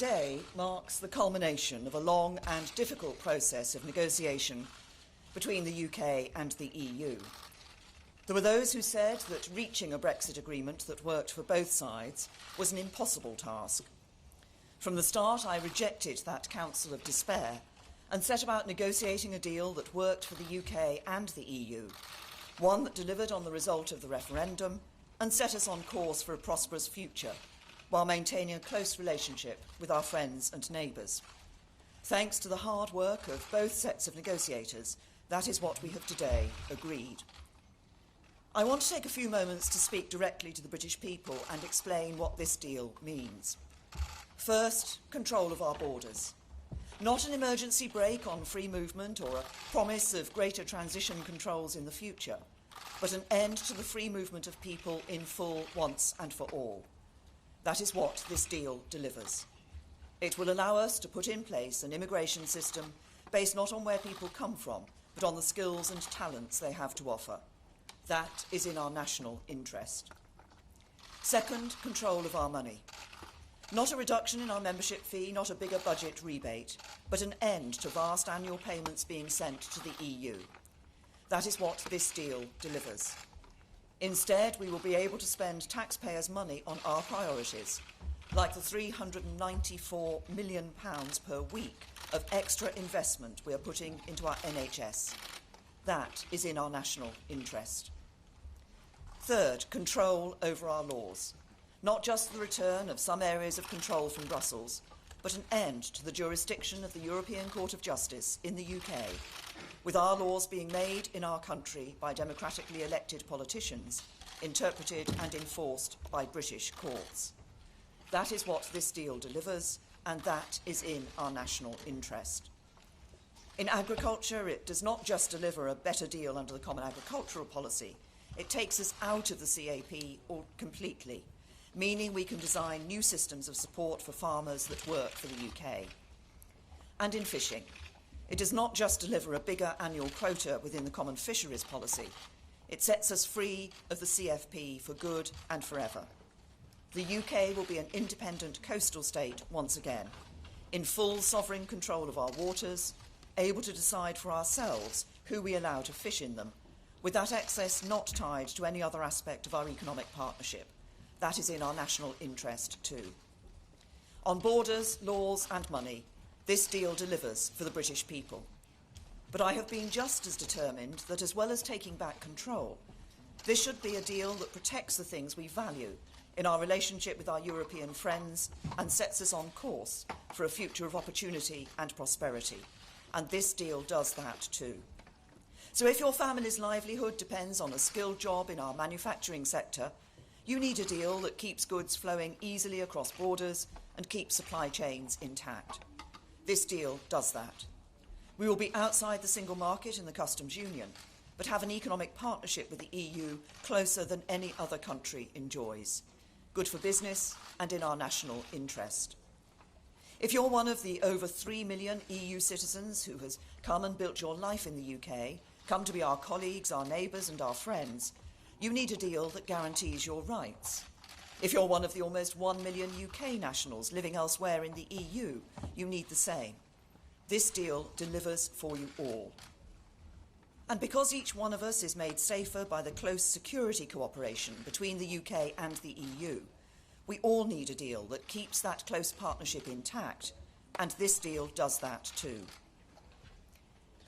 Today marks the culmination of a long and difficult process of negotiation between the UK and the EU. There were those who said that reaching a Brexit agreement that worked for both sides was an impossible task. From the start, I rejected that counsel of despair and set about negotiating a deal that worked for the UK and the EU, one that delivered on the result of the referendum and set us on course for a prosperous future, while maintaining a close relationship with our friends and neighbours. Thanks to the hard work of both sets of negotiators, that is what we have today agreed. I want to take a few moments to speak directly to the British people and explain what this deal means. First, control of our borders. Not an emergency break on free movement or a promise of greater transition controls in the future, but an end to the free movement of people in full once and for all. That is what this deal delivers. It will allow us to put in place an immigration system based not on where people come from, but on the skills and talents they have to offer. That is in our national interest. Second, control of our money. Not a reduction in our membership fee, not a bigger budget rebate, but an end to vast annual payments being sent to the EU. That is what this deal delivers. Instead, we will be able to spend taxpayers' money on our priorities, like the £394 million per week of extra investment we are putting into our NHS. That is in our national interest. Third, control over our laws. Not just the return of some areas of control from Brussels, but an end to the jurisdiction of the European Court of Justice in the UK, with our laws being made in our country by democratically elected politicians, interpreted and enforced by British courts. That is what this deal delivers, and that is in our national interest. In agriculture, it does not just deliver a better deal under the Common Agricultural Policy, it takes us out of the CAP completely, meaning we can design new systems of support for farmers that work for the UK. And in fishing, it does not just deliver a bigger annual quota within the Common Fisheries Policy, it sets us free of the CFP for good and forever. The UK will be an independent coastal state once again, in full sovereign control of our waters, able to decide for ourselves who we allow to fish in them, with that access not tied to any other aspect of our economic partnership. That is in our national interest too. On borders, laws and money, this deal delivers for the British people. But I have been just as determined that, as well as taking back control, this should be a deal that protects the things we value in our relationship with our European friends and sets us on course for a future of opportunity and prosperity. And this deal does that too. So if your family's livelihood depends on a skilled job in our manufacturing sector, you need a deal that keeps goods flowing easily across borders and keeps supply chains intact. This deal does that. We will be outside the single market and the customs union, but have an economic partnership with the EU closer than any other country enjoys. Good for business and in our national interest. If you're one of the over 3 million EU citizens who has come and built your life in the UK, come to be our colleagues, our neighbours and our friends, you need a deal that guarantees your rights. If you're one of the almost 1 million UK nationals living elsewhere in the EU, you need the same. This deal delivers for you all. And because each one of us is made safer by the close security cooperation between the UK and the EU, we all need a deal that keeps that close partnership intact, and this deal does that too.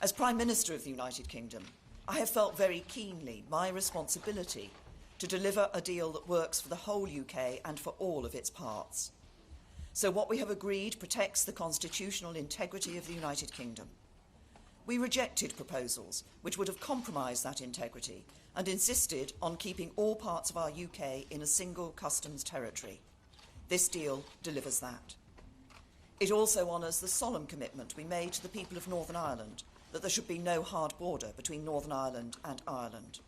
As Prime Minister of the United Kingdom, I have felt very keenly my responsibility to deliver a deal that works for the whole UK and for all of its parts. So what we have agreed protects the constitutional integrity of the United Kingdom. We rejected proposals which would have compromised that integrity and insisted on keeping all parts of our UK in a single customs territory. This deal delivers that. It also honours the solemn commitment we made to the people of Northern Ireland that there should be no hard border between Northern Ireland and Ireland.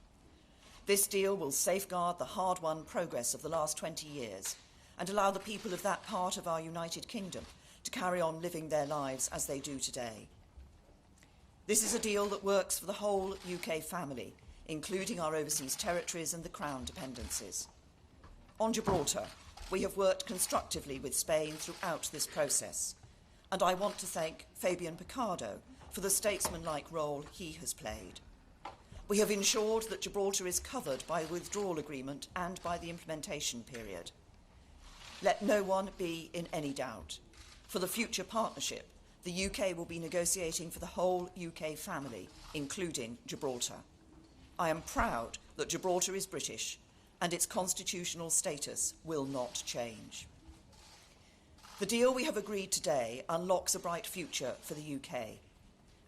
This deal will safeguard the hard-won progress of the last 20 years and allow the people of that part of our United Kingdom to carry on living their lives as they do today. This is a deal that works for the whole UK family, including our overseas territories and the Crown dependencies. On Gibraltar, we have worked constructively with Spain throughout this process, and I want to thank Fabian Picardo for the statesmanlike role he has played. We have ensured that Gibraltar is covered by the withdrawal agreement and by the implementation period. Let no one be in any doubt. For the future partnership, the UK will be negotiating for the whole UK family, including Gibraltar. I am proud that Gibraltar is British and its constitutional status will not change. The deal we have agreed today unlocks a bright future for the UK.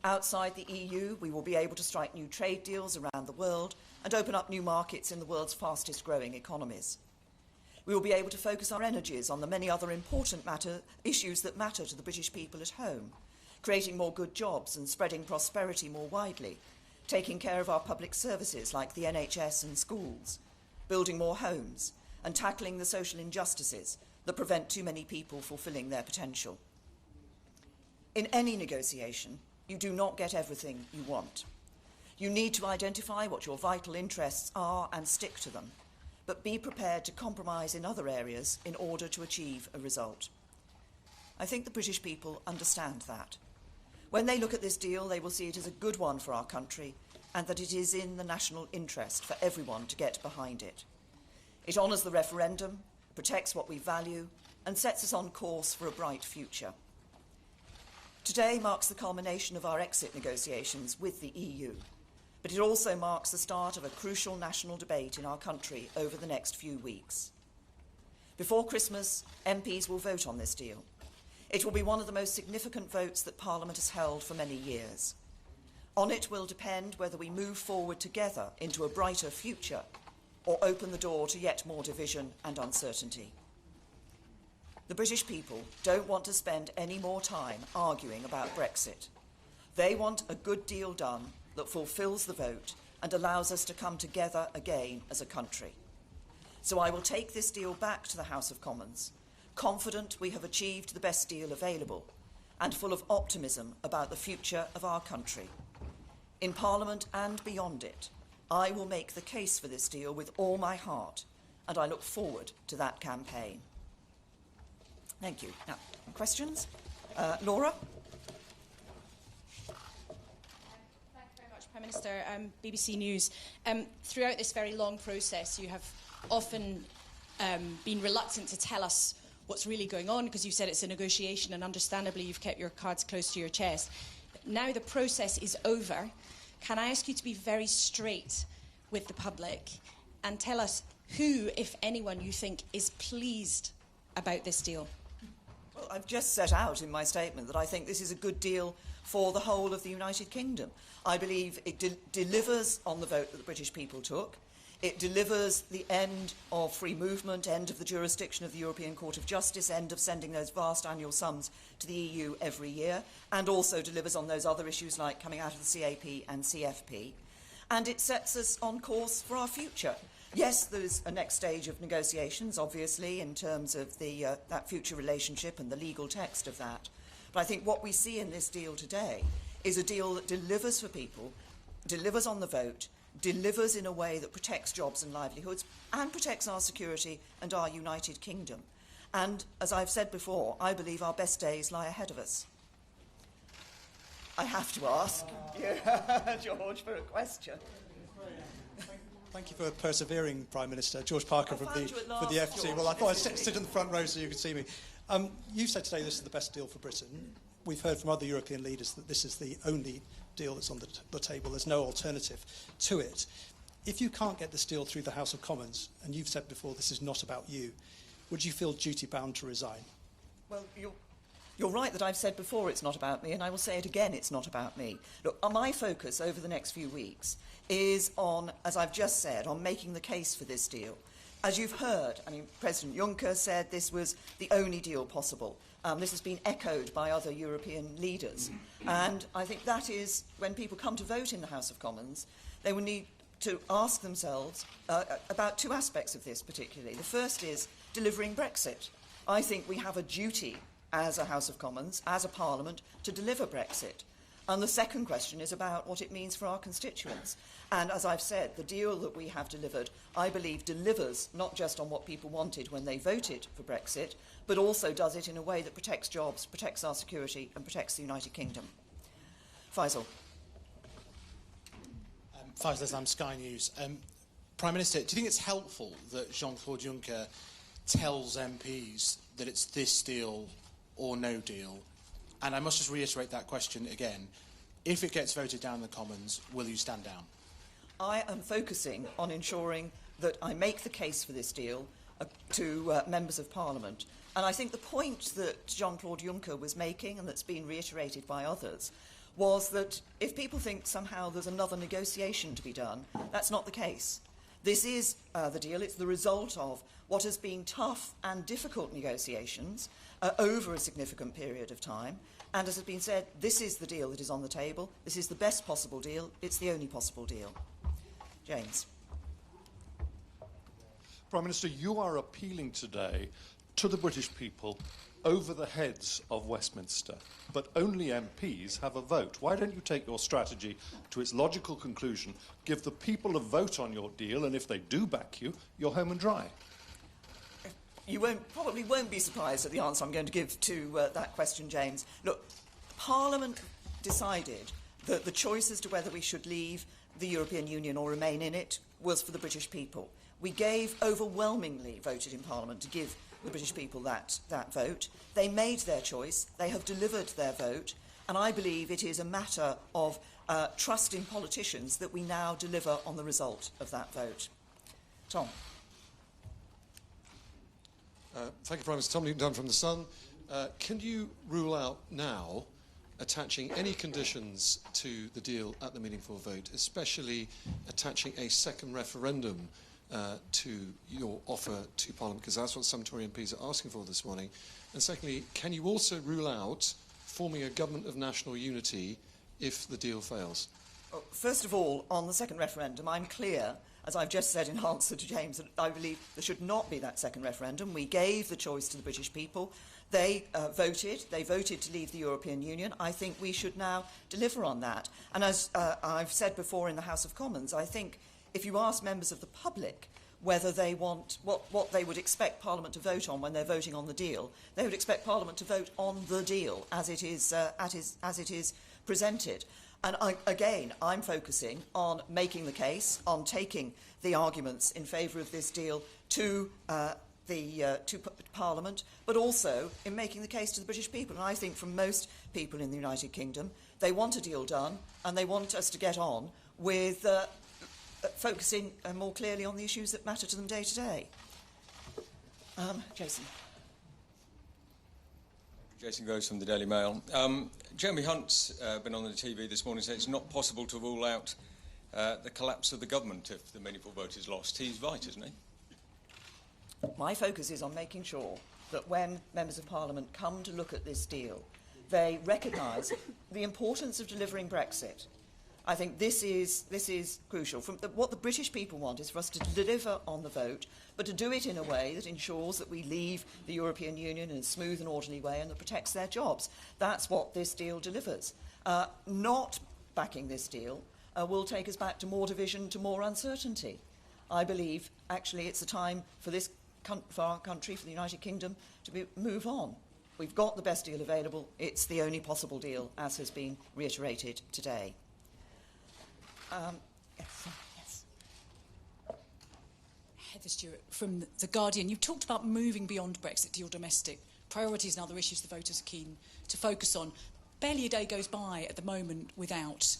Outside the EU, we will be able to strike new trade deals around the world and open up new markets in the world's fastest growing economies. We will be able to focus our energies on the many other important issues that matter to the British people at home, creating more good jobs and spreading prosperity more widely, taking care of our public services like the NHS and schools, building more homes, and tackling the social injustices that prevent too many people fulfilling their potential. In any negotiation, you do not get everything you want. You need to identify what your vital interests are and stick to them, but be prepared to compromise in other areas in order to achieve a result. I think the British people understand that. When they look at this deal, they will see it as a good one for our country and that it is in the national interest for everyone to get behind it. It honours the referendum, protects what we value, and sets us on course for a bright future. Today marks the culmination of our exit negotiations with the EU, but it also marks the start of a crucial national debate in our country over the next few weeks. Before Christmas, MPs will vote on this deal. It will be one of the most significant votes that Parliament has held for many years. On it will depend whether we move forward together into a brighter future or open the door to yet more division and uncertainty. The British people don't want to spend any more time arguing about Brexit. They want a good deal done that fulfills the vote and allows us to come together again as a country. So I will take this deal back to the House of Commons, confident we have achieved the best deal available and full of optimism about the future of our country. In Parliament and beyond it, I will make the case for this deal with all my heart, and I look forward to that campaign. Thank you. Now, questions? Laura? Thanks very much, Prime Minister. BBC News. Throughout this very long process, you have often been reluctant to tell us what's really going on because you've said it's a negotiation, and understandably you've kept your cards close to your chest. Now the process is over. Can I ask you to be very straight with the public and tell us who, if anyone, you think is pleased about this deal? Well, I've just set out in my statement that I think this is a good deal for the whole of the United Kingdom. I believe it delivers on the vote that the British people took. It delivers the end of free movement, end of the jurisdiction of the European Court of Justice, end of sending those vast annual sums to the EU every year, and also delivers on those other issues like coming out of the CAP and CFP. And it sets us on course for our future. Yes, there's a next stage of negotiations, obviously, in terms of that future relationship and the legal text of that. But I think what we see in this deal today is a deal that delivers for people, delivers on the vote, delivers in a way that protects jobs and livelihoods and protects our security and our United Kingdom. And, as I've said before, I believe our best days lie ahead of us. I have to ask George for a question. Thank you for persevering, Prime Minister. George Parker for the FT. George. Well, I thought I'd sit in the front row so you could see me. You said today this is the best deal for Britain. We've heard from other European leaders that this is the only deal that's on the table. There's no alternative to it. If you can't get this deal through the House of Commons, and you've said before this is not about you, would you feel duty-bound to resign? Well, you're right that I've said before it's not about me, and I will say it again, it's not about me. Look, my focus over the next few weeks is on, as I've just said, on making the case for this deal. As you've heard, President Juncker said this was the only deal possible. This has been echoed by other European leaders. And I think that is, when people come to vote in the House of Commons, they will need to ask themselves about two aspects of this particularly. The first is delivering Brexit. I think we have a duty as a House of Commons, as a Parliament, to deliver Brexit. And the second question is about what it means for our constituents. And as I've said, the deal that we have delivered, I believe, delivers not just on what people wanted when they voted for Brexit, but also does it in a way that protects jobs, protects our security and protects the United Kingdom. Faisal. Faisal Islam, Sky News. Prime Minister, do you think it's helpful that Jean-Claude Juncker tells MPs that it's this deal or no deal? And I must just reiterate that question again. If it gets voted down in the Commons, will you stand down? I am focusing on ensuring that I make the case for this deal to members of Parliament. And I think the point that Jean-Claude Juncker was making, and that's been reiterated by others, was that if people think somehow there's another negotiation to be done, that's not the case. This is the deal. It's the result of what has been tough and difficult negotiations over a significant period of time. And as has been said, this is the deal that is on the table. This is the best possible deal. It's the only possible deal. James. Prime Minister, you are appealing today to the British people over the heads of Westminster, but only MPs have a vote. Why don't you take your strategy to its logical conclusion, give the people a vote on your deal, and if they do back you, you're home and dry? You probably won't be surprised at the answer I'm going to give to that question, James. Look, Parliament decided that the choice as to whether we should leave the European Union or remain in it was for the British people. We overwhelmingly voted in Parliament to give the British people that vote. They made their choice, they have delivered their vote, and I believe it is a matter of trust in politicians that we now deliver on the result of that vote. Tom. Thank you, Prime Minister. Tom Newton-Dunn from The Sun. Can you rule out now attaching any conditions to the deal at the meaningful vote, especially attaching a second referendum to your offer to Parliament, because that's what some Tory MPs are asking for this morning? And secondly, can you also rule out forming a government of national unity if the deal fails? Well, first of all, on the second referendum, I'm clear, as I've just said in answer to James, that I believe there should not be that second referendum. We gave the choice to the British people. They voted to leave the European Union. I think we should now deliver on that. And as I've said before in the House of Commons, I think if you ask members of the public whether they want what they would expect Parliament to vote on when they're voting on the deal, they would expect Parliament to vote on the deal as it is presented. And again, I'm focusing on making the case, on taking the arguments in favour of this deal to Parliament, but also in making the case to the British people. And I think from most people in the United Kingdom, they want a deal done, and they want us to get on with focusing more clearly on the issues that matter to them day to day. Jason. Jason Groves from the Daily Mail. Jeremy Hunt's been on the TV this morning saying it's not possible to rule out the collapse of the government if the meaningful vote is lost. He's right, isn't he? My focus is on making sure that when members of Parliament come to look at this deal, they recognise the importance of delivering Brexit. I think this is crucial. What the British people want is for us to deliver on the vote, but to do it in a way that ensures that we leave the European Union in a smooth and orderly way and that protects their jobs. That's what this deal delivers. Not backing this deal will take us back to more division, to more uncertainty. I believe, actually, it's a time for our country, for the United Kingdom, to move on. We've got the best deal available. It's the only possible deal, as has been reiterated today. Yes. Heather Stewart from The Guardian. You've talked about moving beyond Brexit to your domestic priorities and other issues the voters are keen to focus on. Barely a day goes by at the moment without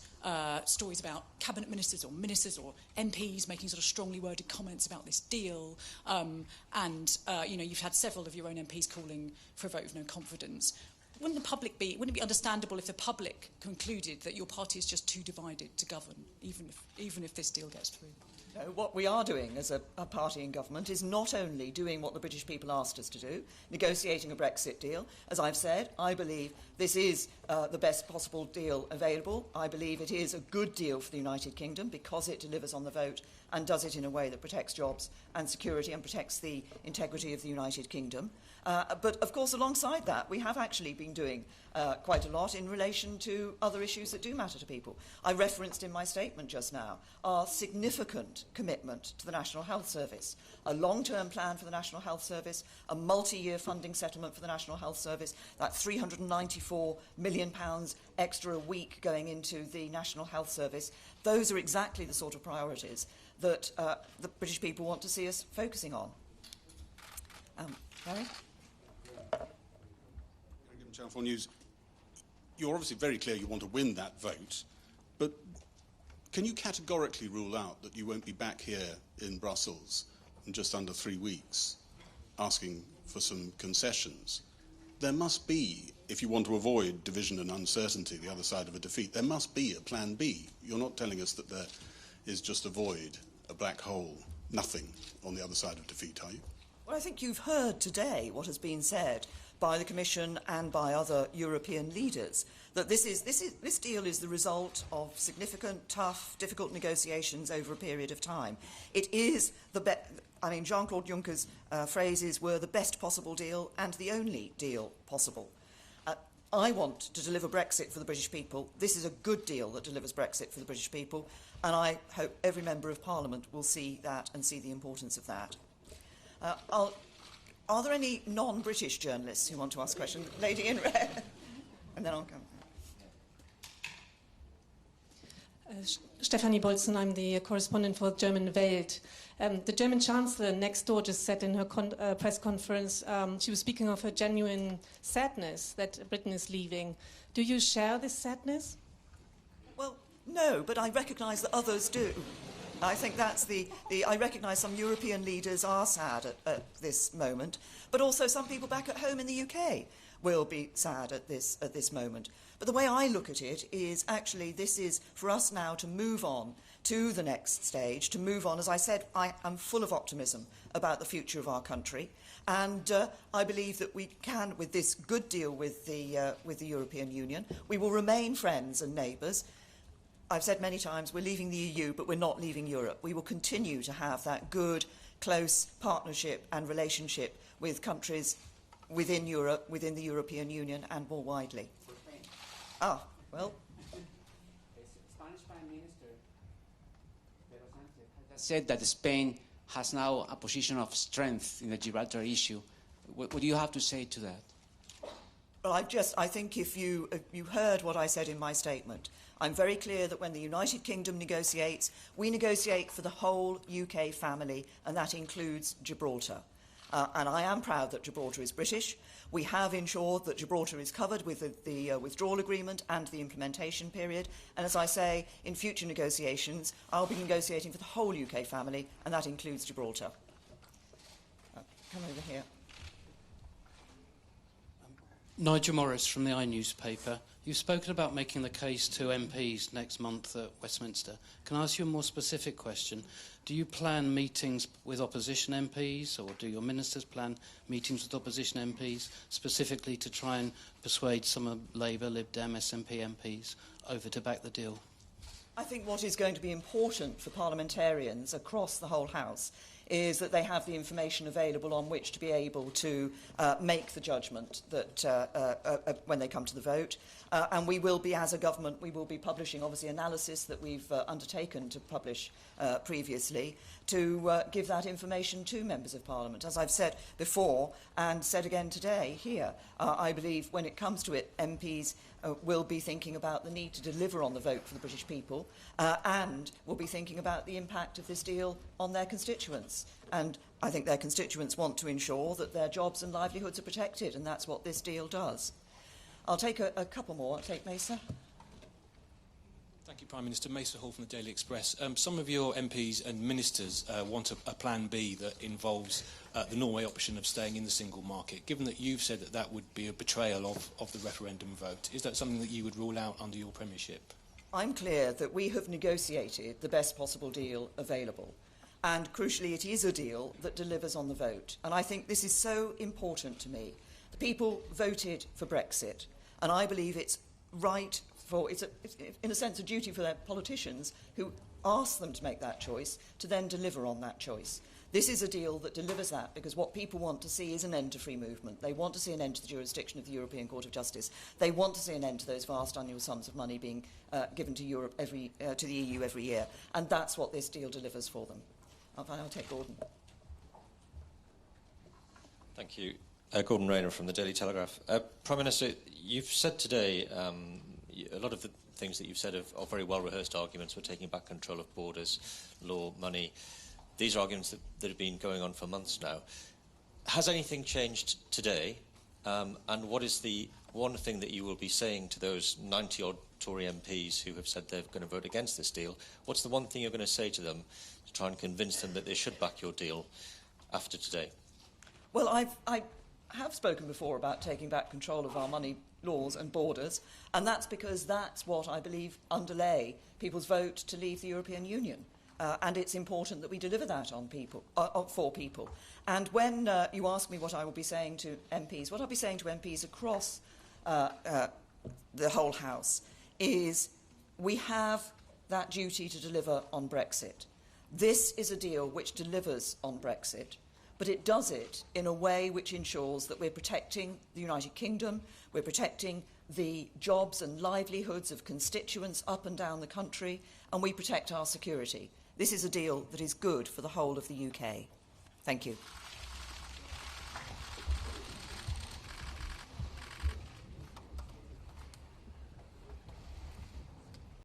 stories about cabinet ministers or MPs making sort of strongly worded comments about this deal. You've had several of your own MPs calling for a vote of no confidence. Wouldn't it be understandable if the public concluded that your party is just too divided to govern, even if this deal gets through? No, what we are doing as a party in government is not only doing what the British people asked us to do, negotiating a Brexit deal. As I've said, I believe this is the best possible deal available. I believe it is a good deal for the United Kingdom because it delivers on the vote and does it in a way that protects jobs and security and protects the integrity of the United Kingdom. But, of course, alongside that, we have actually been doing quite a lot in relation to other issues that do matter to people. I referenced in my statement just now our significant commitment to the National Health Service, a long-term plan for the National Health Service, a multi-year funding settlement for the National Health Service, that £394 million extra a week going into the National Health Service. Those are exactly the sort of priorities that the British people want to see us focusing on. Gary? Channel 4 News. You're obviously very clear you want to win that vote, but can you categorically rule out that you won't be back here in Brussels in just under 3 weeks asking for some concessions? There must be, if you want to avoid division and uncertainty, the other side of a defeat, there must be a plan B. You're not telling us that there is just a void, a black hole, nothing on the other side of defeat, are you? Well, I think you've heard today what has been said by the Commission and by other European leaders, that this deal is the result of significant, tough, difficult negotiations over a period of time. It is Jean-Claude Juncker's phrases were the best possible deal and the only deal possible. I want to deliver Brexit for the British people. This is a good deal that delivers Brexit for the British people, and I hope every member of Parliament will see that and see the importance of that. Are there any non-British journalists who want to ask questions? Lady in red. And then I'll come. Stefanie Bolzen, I'm the correspondent for German Welt. The German Chancellor next door just said in her press conference, she was speaking of her genuine sadness that Britain is leaving. Do you share this sadness? Well, no, but I recognise that others do. I think that's I recognise some European leaders are sad at this moment, but also some people back at home in the UK will be sad at this moment. But the way I look at it is actually this is for us now to move on to the next stage, to move on. As I said, I am full of optimism about the future of our country, and I believe that we can, with this good deal with the European Union, we will remain friends and neighbours. I've said many times we're leaving the EU, but we're not leaving Europe. We will continue to have that good, close partnership and relationship with countries within Europe, within the European Union, and more widely. Ah, well. Spanish Prime Minister has said that Spain has now a position of strength in the Gibraltar issue. What do you have to say to that? Well, I think if you heard what I said in my statement, I'm very clear that when the United Kingdom negotiates, we negotiate for the whole UK family, and that includes Gibraltar. And I am proud that Gibraltar is British. We have ensured that Gibraltar is covered with the withdrawal agreement and the implementation period. And as I say, in future negotiations, I'll be negotiating for the whole UK family, and that includes Gibraltar. Come over here. Nigel Morris from the newspaper. You've spoken about making the case to MPs next month at Westminster. Can I ask you a more specific question? Do you plan meetings with opposition MPs, or do your ministers plan meetings with opposition MPs, specifically to try and persuade some of Labour, Lib Dem, SNP MPs over to back the deal? I think what is going to be important for parliamentarians across the whole House is that they have the information available on which to be able to make the judgment that when they come to the vote. And we will be, as a government, we will be publishing, obviously, analysis that we've undertaken to publish previously to give that information to members of Parliament. As I've said before and said again today here, I believe when it comes to it, MPs will be thinking about the need to deliver on the vote for the British people and will be thinking about the impact of this deal on their constituents. And I think their constituents want to ensure that their jobs and livelihoods are protected, and that's what this deal does. I'll take a couple more. I'll take Mesa. Thank you, Prime Minister. Mesa Hall from the Daily Express. Some of your MPs and ministers want a plan B that involves the Norway option of staying in the single market. Given that you've said that that would be a betrayal of the referendum vote, is that something that you would rule out under your premiership? I'm clear that we have negotiated the best possible deal available. And crucially, it is a deal that delivers on the vote. And I think this is so important to me. The people voted for Brexit, and I believe it's right it's in a sense a duty for their politicians who ask them to make that choice to then deliver on that choice. This is a deal that delivers that, because what people want to see is an end to free movement. They want to see an end to the jurisdiction of the European Court of Justice. They want to see an end to those vast annual sums of money being given to to the EU every year. And that's what this deal delivers for them. I'll take Gordon. Thank you. Gordon Rayner from the Daily Telegraph. Prime Minister, you've said today a lot of the things that you've said are very well-rehearsed arguments for taking back control of borders, law, money. These are arguments that have been going on for months now. Has anything changed today? And what is the one thing that you will be saying to those 90-odd Tory MPs who have said they're going to vote against this deal? What's the one thing you're going to say to them to try and convince them that they should back your deal after today? Well, I have spoken before about taking back control of our money, laws and borders, and that's because that's what I believe underlay people's vote to leave the European Union. And it's important that we deliver that on people, for people. And when you ask me what I will be saying to MPs, what I'll be saying to MPs across the whole House is we have that duty to deliver on Brexit. This is a deal which delivers on Brexit, but it does it in a way which ensures that we're protecting the United Kingdom, we're protecting the jobs and livelihoods of constituents up and down the country, and we protect our security. This is a deal that is good for the whole of the UK. Thank you.